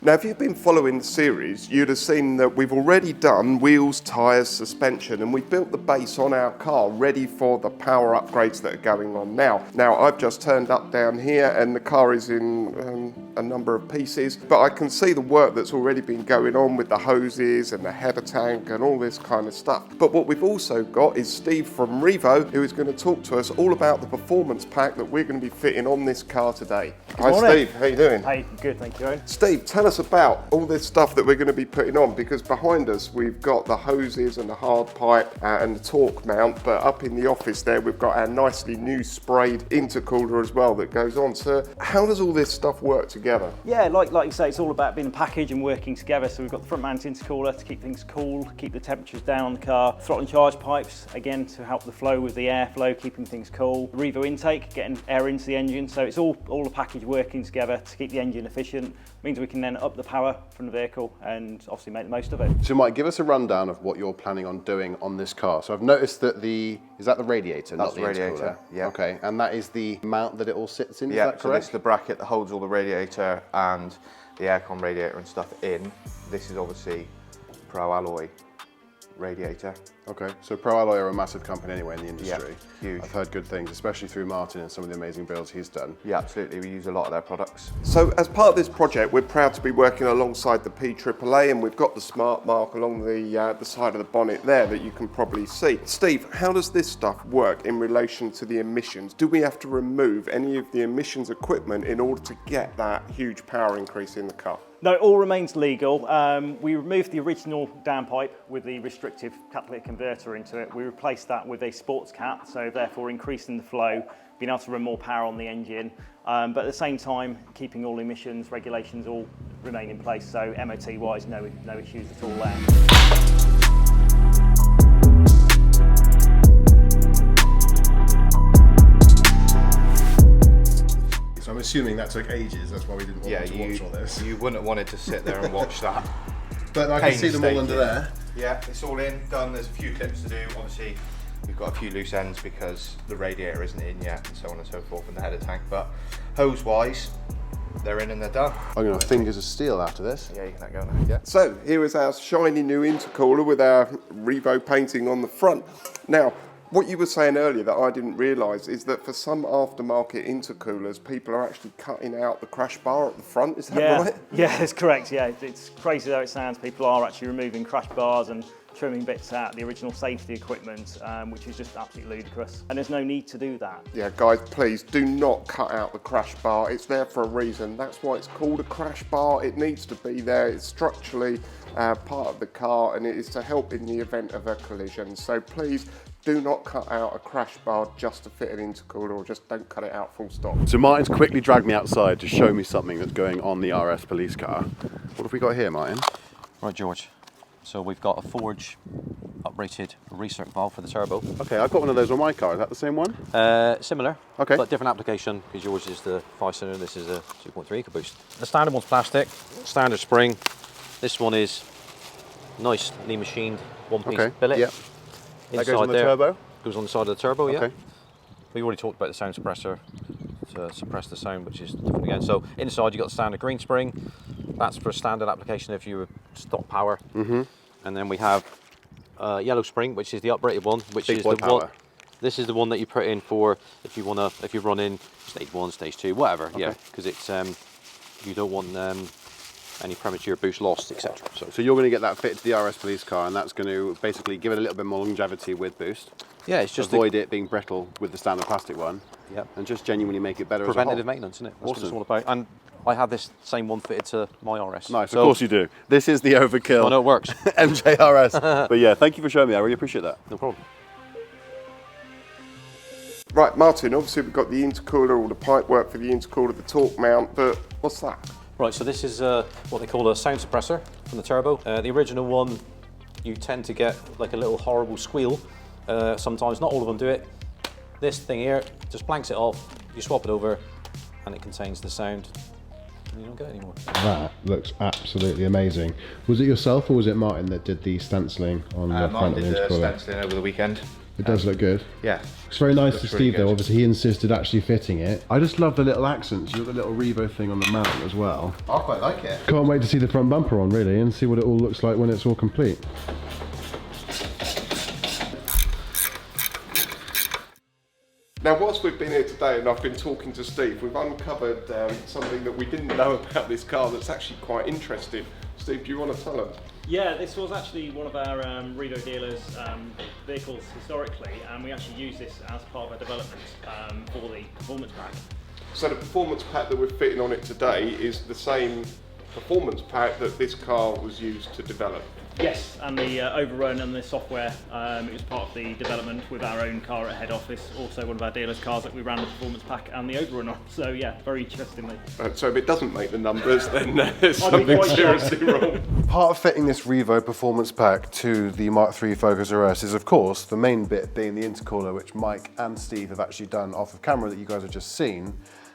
Now, if you've been following the series, you'd have seen that we've already done wheels, tyres, suspension, and we've built the base on our car ready for the power upgrades that are going on now. Now, I've just turned up down here and the car is in a number of pieces, but I can see the work that's already been going on with the hoses and the header tank and all this kind of stuff. But what we've also got is Steve from Revo, who is going to talk to us all about the performance pack that we're going to be fitting on this car today. Hi Steve, how you doing? Hey, good, thank you, Owen. Steve, tell us about all this stuff that we're going to be putting on, because behind us we've got the hoses and the hard pipe and the torque mount, but up in the office there we've got our nicely new sprayed intercooler as well that goes on. So how does all this stuff work together? Yeah, like you say, it's all about being a package and working together. So we've got the front mount intercooler to keep things cool, keep the temperatures down on the car. Throttle and charge pipes, again, to help the flow with the airflow, keeping things cool. Revo intake, getting air into the engine. So it's all a package working together to keep the engine efficient. Means we can then up the power from the vehicle and obviously make the most of it. So Mike, give us a rundown of what you're planning on doing on this car. So I've noticed that is that the radiator, That's not the the radiator, intercooler? yeah. Okay, and that is the mount that it all sits in, Yeah, is that so correct? this is the bracket that holds all the radiator and the aircon radiator and stuff in. This is obviously Pro Alloy radiator. Okay, so Pro Alloy are a massive company anyway in the industry. Yeah, huge. I've heard good things, especially through Martin and some of the amazing builds he's done. Yeah, absolutely, we use a lot of their products. So as part of this project, we're proud to be working alongside the PAAA, and we've got the smart mark along the side of the bonnet there that you can probably see. Steve, how does this stuff work in relation to the emissions? Do we have to remove any of the emissions equipment in order to get that huge power increase in the car? No, it all remains legal. We removed the original downpipe with the restrictive catalytic converter into it. We replaced that with a sports cat, so therefore increasing the flow, being able to run more power on the engine, but at the same time keeping all emissions regulations all remain in place. So MOT wise, no issues at all there. So I'm assuming that took ages, that's why we didn't want to watch all this. You wouldn't have wanted to sit there and watch that. But I can see them all under there. Yeah, it's all in, done. There's a few clips to do. Obviously, we've got a few loose ends because the radiator isn't in yet and so on and so forth, and the header tank. But hose-wise, they're in and they're done. I'm going to have fingers of steel after this. Yeah, you can let go now. Yeah. So here is our shiny new intercooler with our Revo painting on the front. Now, what you were saying earlier that I didn't realise is that for some aftermarket intercoolers, people are actually cutting out the crash bar at the front, is that right? Yeah, that's correct. Yeah, it's crazy though it sounds. People are actually removing crash bars and trimming bits out of the original safety equipment, which is just absolutely ludicrous. And there's no need to do that. Yeah, guys, please do not cut out the crash bar. It's there for a reason. That's why it's called a crash bar. It needs to be there. It's structurally part of the car, and it is to help in the event of a collision. So please do not cut out a crash bar just to fit an intercooler, or just don't cut it out full stop. So Martin's quickly dragged me outside to show me something that's going on the RS Police car. What have we got here, Martin? Right, George. So we've got a Forge uprated recirc valve for the turbo. Okay, I've got one of those on my car. Is that the same one? Similar, Okay. but different application, because yours is the 5-cylinder, this is a 2.3 EcoBoost. The standard one's plastic, standard spring. This one is nicely machined, one-piece billet. Yep. That goes on the there, turbo? Goes on the side of the turbo, yeah. Okay. We already talked about the sound suppressor to suppress the sound, which is different again. So inside you've got the standard green spring. That's for standard application if you stop power. Mm-hmm. And then we have yellow spring, which is the uprated one, which Big is boy the power. one. This is the one that you put in for if you run in stage 1, stage 2, whatever. Okay. Yeah, because it's you don't want any premature boost lost, etc. So you're going to get that fitted to the RS Police car, and that's going to basically give it a little bit more longevity with boost. Yeah, it's just avoid it being brittle with the standard plastic one. Yep. And just genuinely make it better preventative as a whole. maintenance, isn't it? That's Awesome. what it's all about. And I had this same one fitted to my RS. Nice, so, of course you do. This is the overkill. I know it works. MJRS. But yeah, thank you for showing me. I really appreciate that. No problem. Right, Martin, obviously we've got the intercooler, all the pipe work for the intercooler, the torque mount, but what's that? Right, so this is what they call a sound suppressor from the turbo. The original one, you tend to get like a little horrible squeal. Sometimes, not all of them do it. This thing here just blanks it off, you swap it over, and it contains the sound, and you don't get it anymore. That looks absolutely amazing. Was it yourself or was it Martin that did the stenciling on the front of the intercooler? Stenciling over the weekend. It does look good. Yeah. It's very nice to Looks really Steve though, good. obviously he insisted actually fitting it. I just love the little accents. You've got the little Revo thing on the mount as well. I quite like it. Can't wait to see the front bumper on really and see what it all looks like when it's all complete. Now, whilst we've been here today and I've been talking to Steve, we've uncovered something that we didn't know about this car that's actually quite interesting. Steve, do you want to tell us? Yeah, this was actually one of our Revo dealers' vehicles historically, and we actually use this as part of our development for the performance pack. So the performance pack that we're fitting on it today is the same performance pack that this car was used to develop. Yes, and the overrun and the software, it was part of the development with our own car at head office, also one of our dealers' cars that we ran the performance pack and the overrun on. So yeah, very interestingly. So if it doesn't make the numbers, then there's I'd be something quite seriously wrong. Part of fitting this Revo Performance Pack to the Mk3 Focus RS is, of course, the main bit being the intercooler, which Mike and Steve have actually done off of camera that you guys have just seen.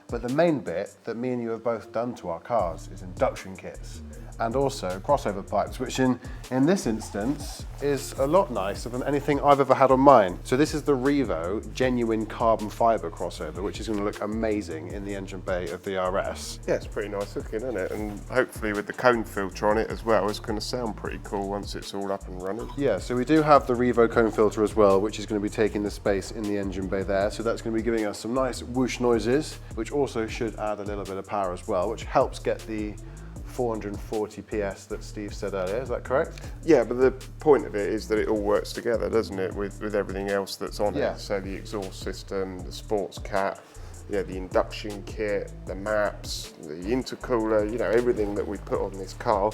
But the main bit that me and you have both done to our cars is induction kits and also crossover pipes, which in this instance is a lot nicer than anything I've ever had on mine. So this is the Revo genuine carbon fiber crossover, which is going to look amazing in the engine bay of the RS. Yeah, it's pretty nice looking, isn't it? And hopefully with the cone filter on it as well, it's going to sound pretty cool once it's all up and running. Yeah, so we do have the Revo cone filter as well, which is going to be taking the space in the engine bay there. So that's going to be giving us some nice whoosh noises, which also should add a little bit of power as well, which helps get the 440 PS that Steve said earlier, is that correct? Yeah, but the point of it is that it all works together, doesn't it, with everything else that's on Yeah. it. So the exhaust system, the sports cat, yeah, the induction kit, the maps, the intercooler, you know, everything that we put on this car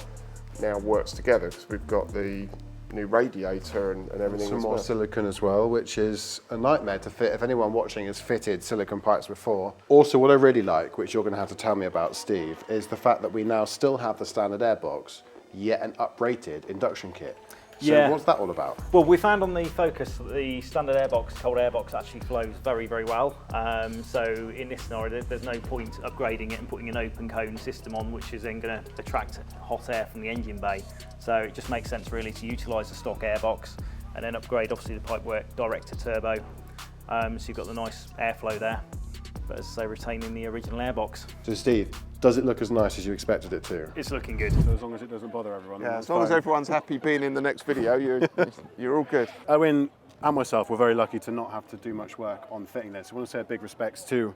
now works together because we've got the new radiator and everything Some as more well. silicone as well, which is a nightmare to fit if anyone watching has fitted silicone pipes before. Also, what I really like, which you're going to have to tell me about, Steve, is the fact that we now still have the standard airbox, yet an uprated induction kit. So Yeah. what's that all about? Well, we found on the Focus that the standard airbox, cold airbox, actually flows very, very well. So in this scenario, there's no point upgrading it and putting an open cone system on, which is then going to attract hot air from the engine bay. So it just makes sense really to utilise the stock airbox and then upgrade obviously the pipework direct to turbo. So you've got the nice airflow there, but as I say, retaining the original airbox. So Steve, does it look as nice as you expected it to? It's looking good. So as long as it doesn't bother everyone. Yeah, as long as everyone's happy being in the next video, you're all good. Owen and myself were very lucky to not have to do much work on fitting this. I want to say a big respects to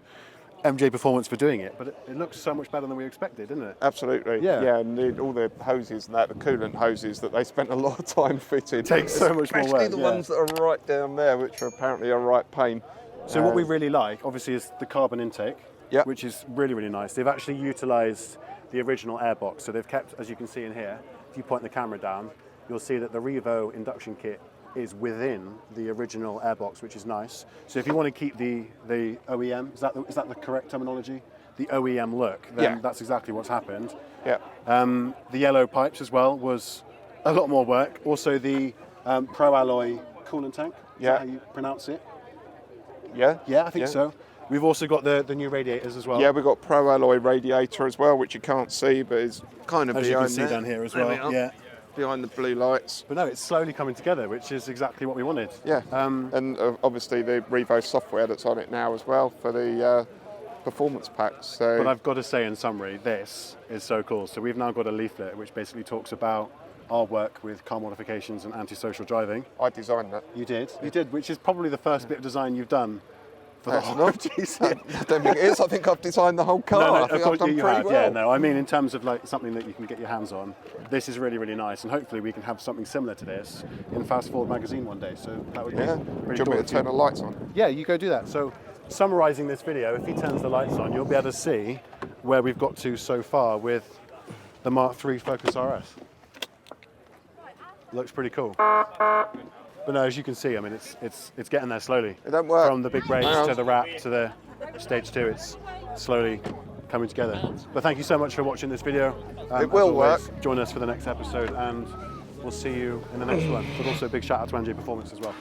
MJ Performance for doing it, but it looks so much better than we expected, didn't it? Absolutely. Yeah. And all the hoses and that, the coolant hoses that they spent a lot of time fitting. Takes so much more Especially work, the yeah. ones that are right down there, which are apparently a right pain. So what we really like, obviously, is the carbon intake, Yep. which is really, really nice. They've actually utilised the original airbox, so they've kept, as you can see in here, if you point the camera down, you'll see that the Revo induction kit is within the original airbox, which is nice. So if you want to keep the OEM, is that the correct terminology? The OEM look, then Yeah. that's exactly what's happened. Yeah. The yellow pipes as well was a lot more work. Also the Pro Alloy coolant tank, is Yeah. that how you pronounce it? Yeah? Yeah, I think so. We've also got the new radiators as well. Yeah, we've got Pro Alloy radiator as well, which you can't see, but is kind of as you behind can see there. down here as There well. we are. Yeah. Behind the blue lights. But no, it's slowly coming together, which is exactly what we wanted. Yeah. And obviously the Revo software that's on it now as well for the performance packs. So But I've got to say in summary, this is so cool. So we've now got a leaflet which basically talks about our work with car modifications and antisocial driving. I designed that. You did, which is probably the first bit of design you've done for the That's whole not. design. I don't think it is. I think I've designed the whole car. No, I of think course I've done you pretty have. well. Yeah, no, I mean in terms of like something that you can get your hands on, this is really, really nice, and hopefully we can have something similar to this in Fast Forward magazine one day. So that would Yeah. be Do really you want me cool. to turn the lights on? Yeah, you go do that. So summarising this video, if he turns the lights on, you'll be able to see where we've got to so far with the Mk3 Focus RS. Looks pretty cool. But no, as you can see, I mean, it's getting there slowly. It don't work. From the big brakes Hang on. to the wrap to the stage 2, it's slowly coming together. But thank you so much for watching this video. It will work. Join us for the next episode, and we'll see you in the next one. But also a big shout out to MJ Performance as well.